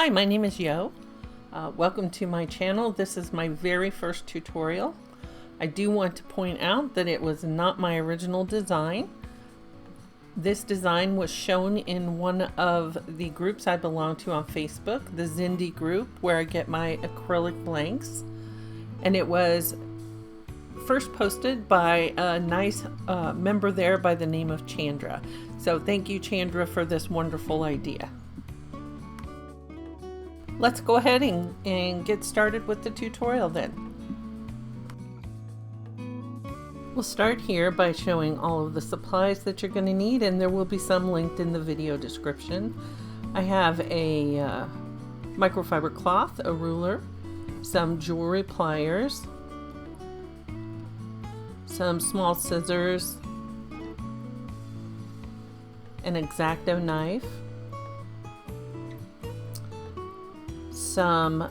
Hi, my name is Yo. Welcome to my channel. This is my very first tutorial. I do want to point out that it was not my original design. This design was shown in one of the groups I belong to on Facebook, the Zindy group, where I get my acrylic blanks. And it was first posted by a nice member there by the name of Chandra. So thank you, Chandra, for this wonderful idea. Let's go ahead and get started with the tutorial then. We'll start here by showing all of the supplies that you're going to need, and there will be some linked in the video description. I have a microfiber cloth, a ruler, some jewelry pliers, some small scissors, an X-Acto knife, some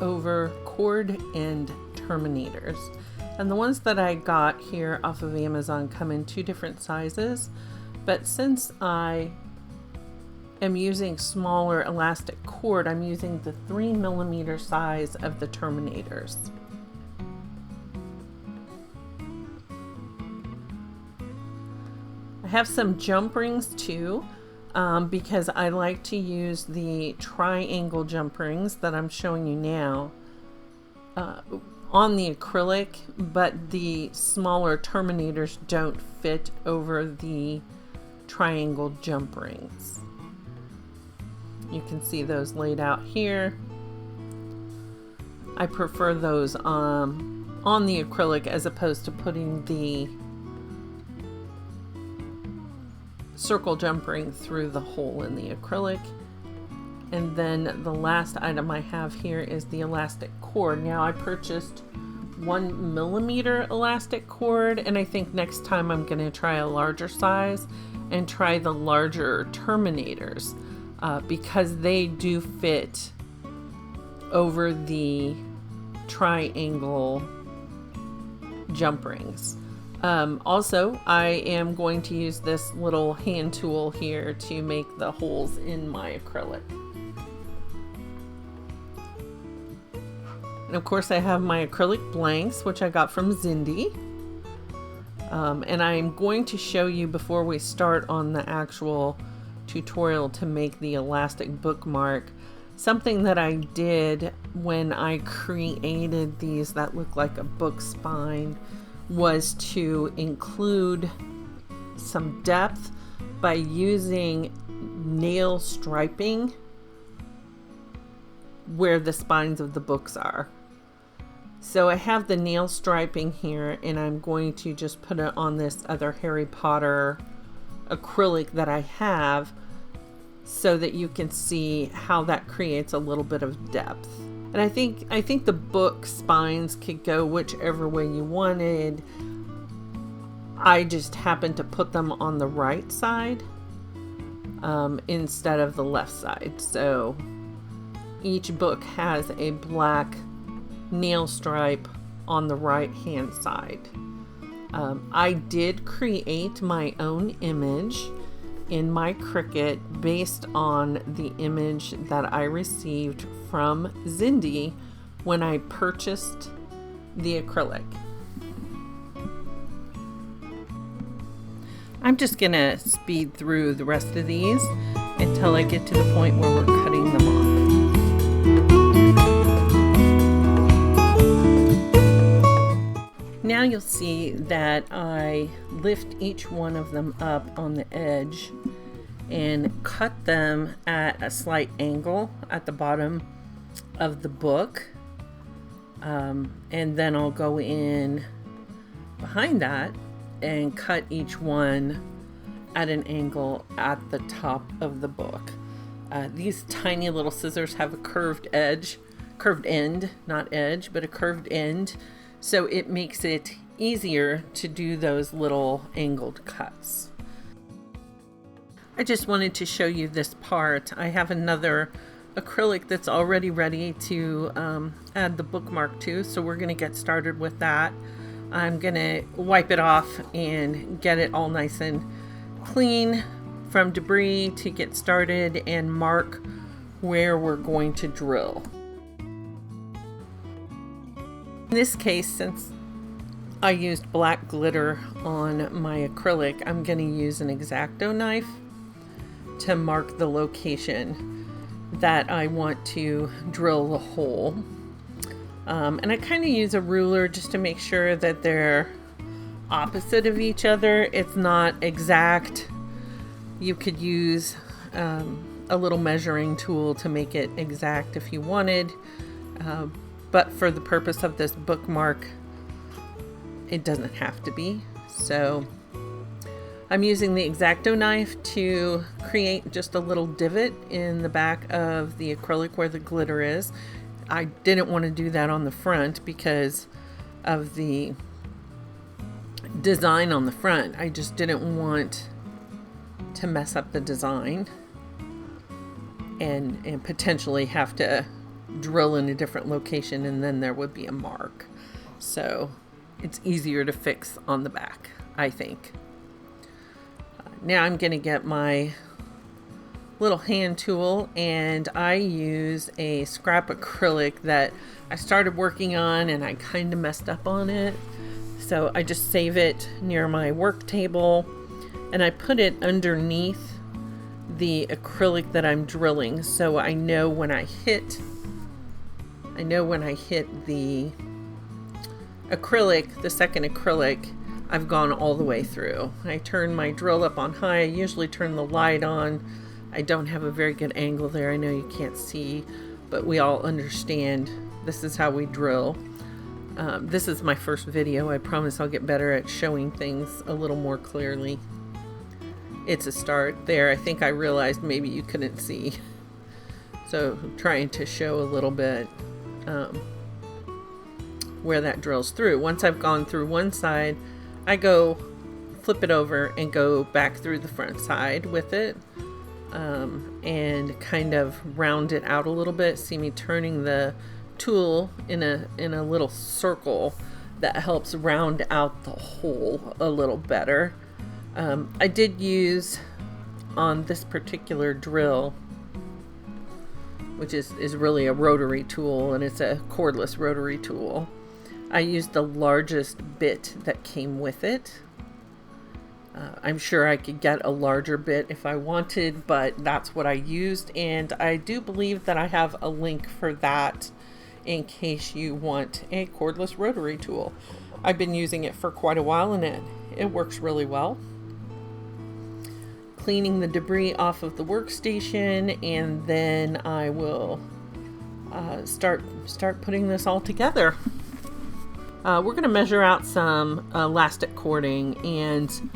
over cord end terminators, and the ones that I got here off of Amazon come in two different sizes, but since I am using smaller elastic cord, I'm using the 3mm size of the terminators. I have some jump rings too, because I like to use the triangle jump rings that I'm showing you now on the acrylic, but the smaller terminators don't fit over the triangle jump rings. You can see those laid out here. I prefer those on the acrylic as opposed to putting the circle jump ring through the hole in the acrylic. And then the last item I have here is the elastic cord. Now I purchased 1mm elastic cord, and I think next time I'm going to try a larger size and try the larger terminators because they do fit over the triangle jump rings. Also, I am going to use this little hand tool here to make the holes in my acrylic. And of course I have my acrylic blanks, which I got from Zindy. And I'm going to show you before we start on the actual tutorial to make the elastic bookmark, something that I did when I created these that look like a book spine was to include some depth by using nail striping where the spines of the books are. So I have the nail striping here, and I'm going to just put it on this other Harry Potter acrylic that I have so that you can see how that creates a little bit of depth. And I think the book spines could go whichever way you wanted. I just happened to put them on the right side instead of the left side. So each book has a black nail stripe on the right hand side. I did create my own image in my Cricut based on the image that I received from Zindy when I purchased the acrylic. I'm just gonna speed through the rest of these until I get to the point where we're cutting them off. Now you'll see that I lift each one of them up on the edge and cut them at a slight angle at the bottom of the book, and then I'll go in behind that and cut each one at an angle at the top of the book. These tiny little scissors have a curved end, not edge, but a curved end, so it makes it easier to do those little angled cuts. I just wanted to show you this part. I have another acrylic that's already ready to add the bookmark to, so we're going to get started with that. I'm going to wipe it off and get it all nice and clean from debris to get started and mark where we're going to drill. In this case, since I used black glitter on my acrylic, I'm going to use an X-Acto knife to mark the location that I want to drill the hole. And I kind of use a ruler just to make sure that they're opposite of each other. It's not exact. You could use a little measuring tool to make it exact if you wanted. But for the purpose of this bookmark, it doesn't have to be. So I'm using the X-Acto knife to create just a little divot in the back of the acrylic where the glitter is. I didn't want to do that on the front because of the design on the front. I just didn't want to mess up the design and potentially have to drill in a different location, and then there would be a mark. So it's easier to fix on the back, I think. Now I'm going to get my little hand tool, and I use a scrap acrylic that I started working on and I kind of messed up on it. So I just save it near my work table and I put it underneath the acrylic that I'm drilling, so I know when I hit the acrylic, the second acrylic, I've gone all the way through. I turn my drill up on high. I usually turn the light on. I don't have a very good angle there. I know you can't see, but we all understand this is how we drill. This is my first video. I promise I'll get better at showing things a little more clearly. It's a start there. I think I realized maybe you couldn't see. So I'm trying to show a little bit where that drills through. Once I've gone through one side, I go flip it over and go back through the front side with it, and kind of round it out a little bit. See me turning the tool in a little circle that helps round out the hole a little better. I did use on this particular drill, which is really a rotary tool, and it's a cordless rotary tool. I used the largest bit that came with it. I'm sure I could get a larger bit if I wanted, but that's what I used, and I do believe that I have a link for that in case you want a cordless rotary tool. I've been using it for quite a while and it works really well. Cleaning the debris off of the workstation, and then I will start putting this all together. We're going to measure out some elastic cording, and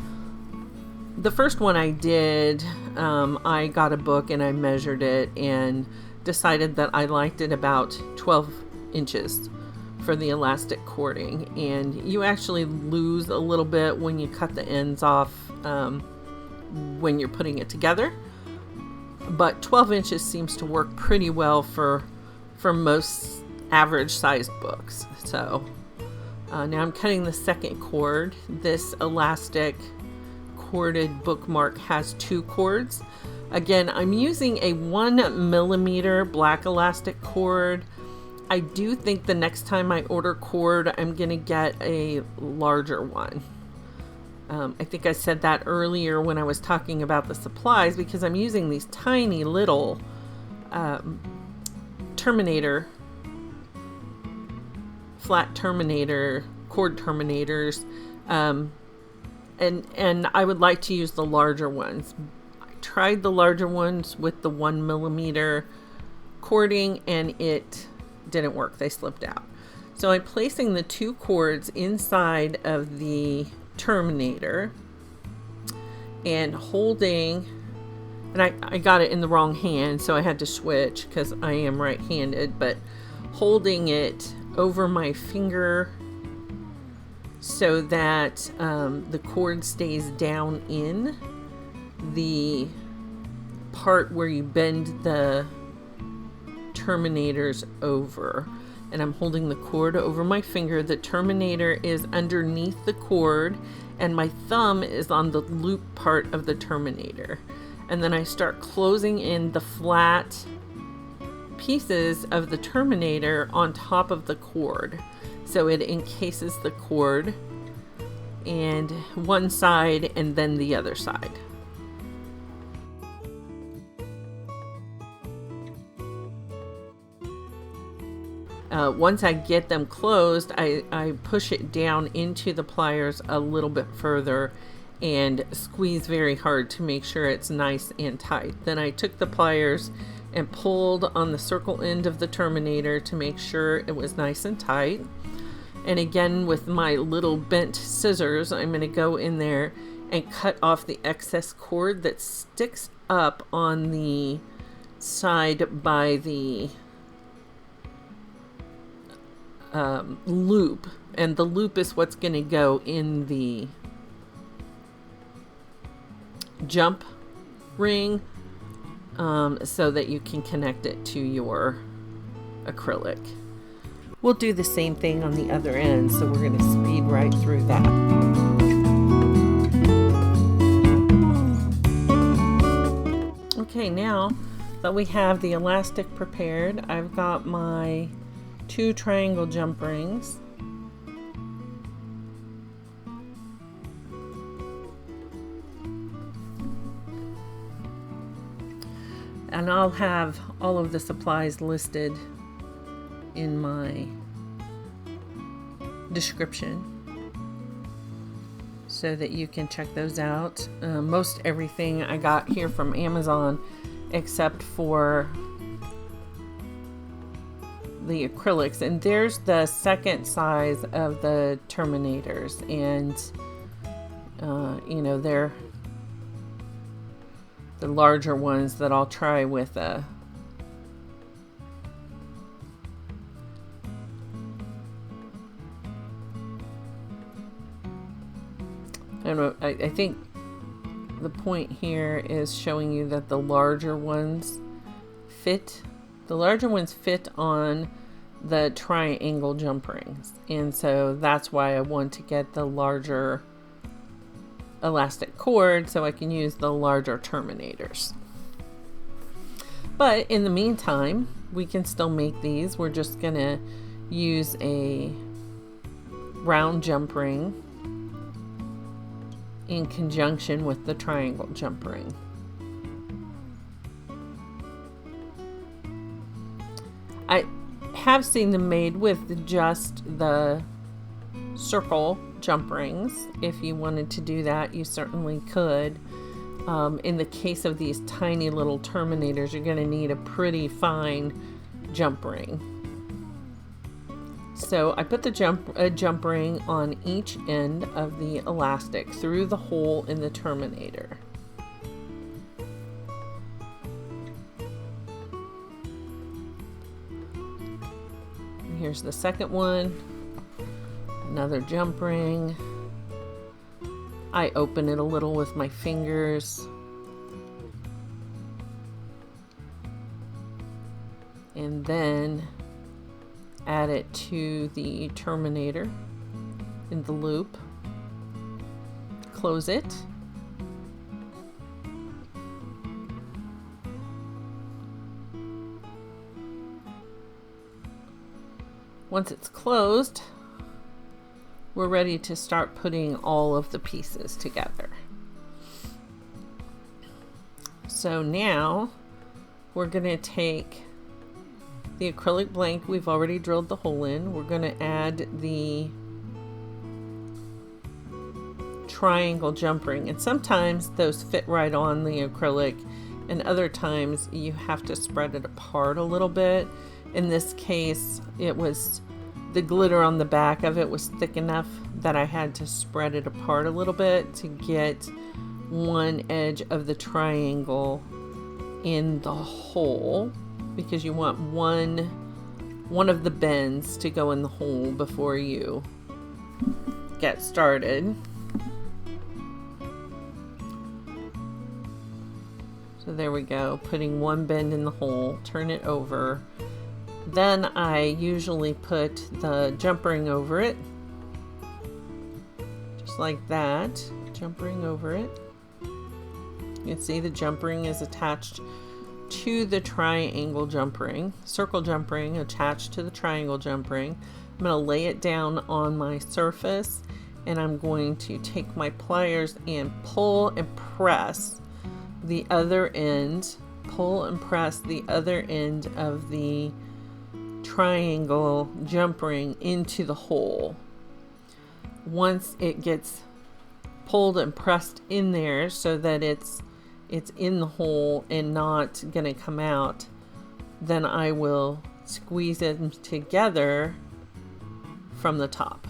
the first one I did, I got a book and I measured it and decided that I liked it about 12 inches for the elastic cording, and you actually lose a little bit when you cut the ends off when you're putting it together, but 12 inches seems to work pretty well for most average sized books. So now I'm cutting the second cord. This elastic corded bookmark has 2 cords. Again, I'm using a 1 millimeter black elastic cord. I do think the next time I order cord, I'm gonna get a larger one. I think I said that earlier when I was talking about the supplies, because I'm using these tiny little flat terminator cord terminators, and I would like to use the larger ones. I tried the larger ones with the 1 millimeter cording and it didn't work. They slipped out. So I'm placing the 2 cords inside of the terminator and holding, and I got it in the wrong hand, so I had to switch because I am right-handed, but holding it over my finger so that the cord stays down in the part where you bend the terminators over. And I'm holding the cord over my finger. The terminator is underneath the cord, and my thumb is on the loop part of the terminator. And then I start closing in the flat pieces of the terminator on top of the cord. So it encases the cord and one side and then the other side. Once I get them closed, I push it down into the pliers a little bit further and squeeze very hard to make sure it's nice and tight. Then I took the pliers and pulled on the circle end of the terminator to make sure it was nice and tight. And again, with my little bent scissors, I'm going to go in there and cut off the excess cord that sticks up on the side by the loop, and the loop is what's going to go in the jump ring, so that you can connect it to your acrylic. We'll do the same thing on the other end, so we're going to speed right through that. Okay, now that we have the elastic prepared, I've got my 2 triangle jump rings. And I'll have all of the supplies listed in my description so that you can check those out. Most everything I got here from Amazon except for the acrylics, and there's the second size of the terminators, and you know, they're the larger ones that I'll try with a I think the point here is showing you that the larger ones fit on the triangle jump rings, and so that's why I want to get the larger elastic cord so I can use the larger terminators. But in the meantime, we can still make these. We're just gonna use a round jump ring in conjunction with the triangle jump ring. I have seen them made with just the circle jump rings. If you wanted to do that, you certainly could. In the case of these tiny little terminators, you're going to need a pretty fine jump ring. So I put the jump ring on each end of the elastic through the hole in the terminator. And here's the second one. Another jump ring. I open it a little with my fingers. And then add it to the terminator in the loop. Close it. Once it's closed, we're ready to start putting all of the pieces together. So now we're going to take the acrylic blank we've already drilled the hole in. We're going to add the triangle jump ring, and sometimes those fit right on the acrylic, and other times you have to spread it apart a little bit. In this case, it was the glitter on the back of it was thick enough that I had to spread it apart a little bit to get one edge of the triangle in the hole, because you want one of the bends to go in the hole before you get started. So there we go, putting one bend in the hole, turn it over. Then I usually put the jump ring over it, just just like that, jump ring over it. You can see the jump ring is attached to the triangle jump ring, circle jump ring attached to the triangle jump ring. I'm going to lay it down on my surface, and I'm going to take my pliers and pull and press the other end, of the triangle jump ring into the hole. Once it gets pulled and pressed in there so that it's in the hole and not gonna come out, then I will squeeze them together from the top.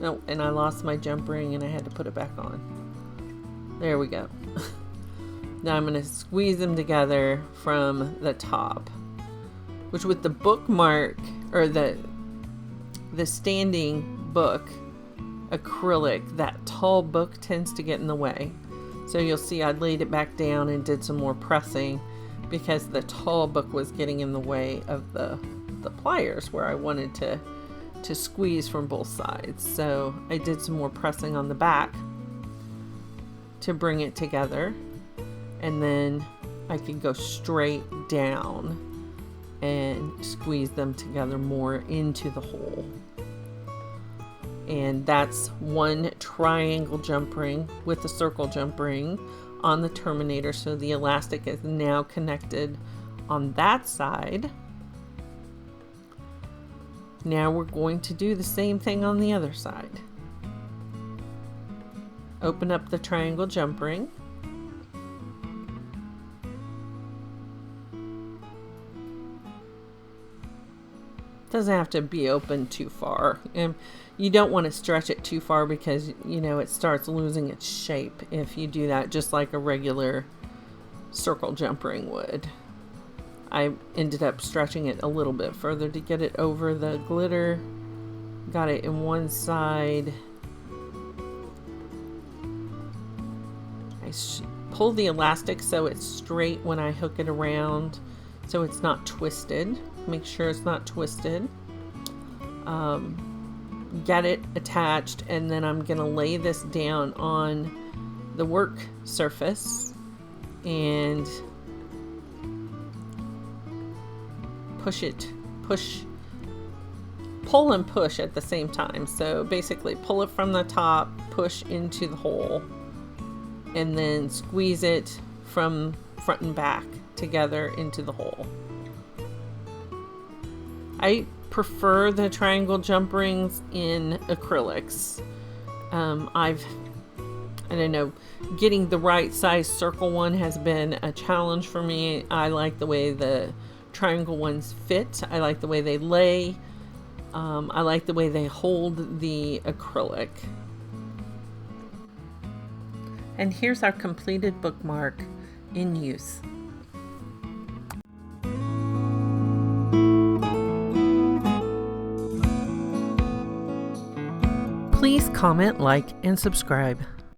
Oh, and I lost my jump ring and I had to put it back on. There we go. Now I'm going to squeeze them together from the top, which with the bookmark or the standing book acrylic, that tall book tends to get in the way. So you'll see I laid it back down and did some more pressing because the tall book was getting in the way of the pliers where I wanted to squeeze from both sides. So I did some more pressing on the back to bring it together, and then I could go straight down and squeeze them together more into the hole. And that's one triangle jump ring with a circle jump ring on the terminator, so the elastic is now connected on that side. Now we're going to do the same thing on the other side. Open up the triangle jump ring. Doesn't have to be open too far, and you don't want to stretch it too far because it starts losing its shape if you do that, just like a regular circle jump ring would. I ended up stretching it a little bit further to get it over the glitter. Got it in one side. I pull the elastic so it's straight when I hook it around, so it's not twisted. Make sure it's not twisted. Get it attached, and then I'm gonna lay this down on the work surface and pull and push at the same time. So basically pull it from the top, push into the hole, and then squeeze it from front and back together into the hole. I prefer the triangle jump rings in acrylics. I don't know, getting the right size circle one has been a challenge for me. I like the way the triangle ones fit. I like the way they lay. I like the way they hold the acrylic. And here's our completed bookmark in use. Please comment, like, and subscribe.